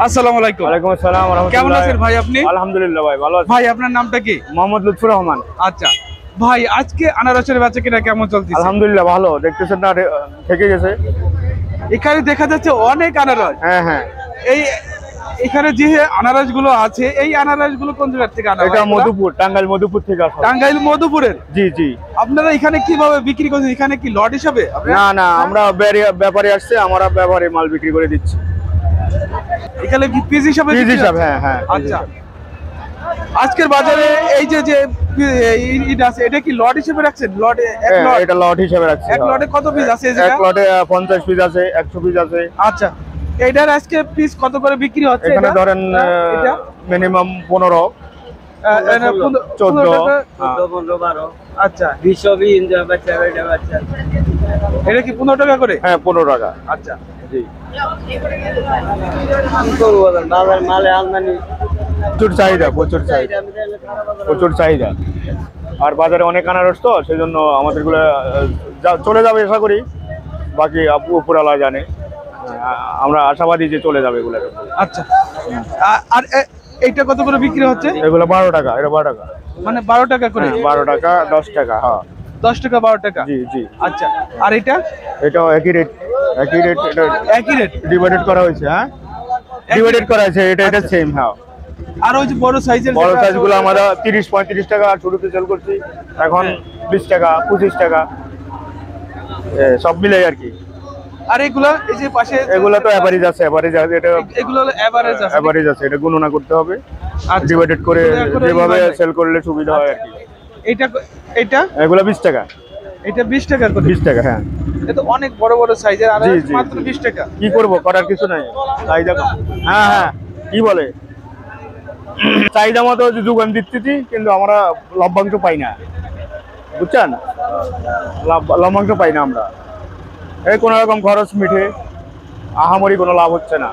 আসসালামু আলাইকুম। ওয়ালাইকুম আসসালাম ওয়া রাহমাতুল্লাহ। কেমন আছেন ভাই আপনি? আলহামদুলিল্লাহ ভাই ভালো আছি। ভাই আপনার নামটা কি? মোহাম্মদ লুৎফুর রহমান। আচ্ছা ভাই, আজকে আনারসের বেচাকেনা কেমন চলতেছে? আলহামদুলিল্লাহ ভালো, দেখতেছেন না থেকে গেছে। এখানে দেখা যাচ্ছে অনেক আনারস। হ্যাঁ হ্যাঁ, এই এখানে যে আনারস গুলো আছে, এই আনারস গুলো কোন জায়গা থেকে আনা? এটা মধুপুর, টাঙ্গাইল মধুপুর থেকে আসা। টাঙ্গাইল মধুপুরের? জি জি। আপনারা এখানে কিভাবে বিক্রি করছেন? এখানে কি লট হিসাবে? না না, আমরা ব্যাপারী আসছে, আমরা ব্যাপারী মাল বিক্রি করে দিচ্ছি। এখানে কি পিস হিসাবে? পিস হিসাব, হ্যাঁ হ্যাঁ। আচ্ছা, আজকের বাজারে এই যে ইট আছে, এটা কি লট হিসেবে রাখছেন? লট এক লট? এটা লট হিসেবে রাখছি। এক লটে কত পিস আছে? এক লটে 50 পিস আছে, 100 পিস আছে। আচ্ছা, এটার আজকে পিস কত করে বিক্রি হচ্ছে? এখানে ধরেন মিনিমাম 15, 14, 12। আচ্ছা, এটা কি 15 টাকা করে? হ্যাঁ 15 টাকা। আচ্ছা জি। প্রচুর চাহিদা, প্রচুর চাহিদা, প্রচুর চাহিদা। আর বাজারে অনেক আনারস তো, সেই জন্য আমাদের গুলো চলে যাবে আশা করি। বাকি উপরালা জানে, আমরা আশাবাদী যে চলে যাবে এগুলো। আচ্ছা, আর এইটা কত করে বিক্রি হচ্ছে? এগুলো 12 টাকা, এটা 12 টাকা। মানে 12 টাকা করে? 12 টাকা, 10 টাকা। হ্যাঁ 10 টাকা 12 টাকা। জি জি। আচ্ছা, আর এটাও একই রেট, একই রেট। এটা একই রেট ডিভাইডেড করা হয়েছে। হ্যাঁ ডিভাইডেড করা হয়েছে, এটা সেম। হ্যাঁ, আর ওই যে বড় সাইজের, বড় সাইজগুলো আমরা 30-35 টাকা শুরুতে সেল করছি, এখন 20 টাকা, 25 টাকা, সব মিলাই আর কি। আর এগুলা এই যে পাশে, এগুলো তো এভারেজ আছে, এভারেজ আছে। এটা এগুলো হলো এভারেজ আছে, এভারেজ আছে, এটা গণনা করতে হবে। আচ্ছা, ডিভাইডেড করে যেভাবে সেল করলে সুবিধা হয় আর কি। এটা এগুলো 20 টাকা। এটা 20 টাকা করে? 20 টাকা, হ্যাঁ। এটা অনেক বড় বড় সাইজের, আর জি, জি, মাত্র 20 টাকা। কি করব, করার কিছু নাই, চাহিদা। হ্যাঁ হ্যাঁ, কি বলে, চাহিদা মতো যোগান দিচ্ছি, কিন্তু আমরা লভ্যাংশ পাই না, বুঝছেন? লভ্যাংশ পাই না আমরা। এই কোনো রকম খরচ মিটে আহামরি কোনো লাভ হচ্ছে না।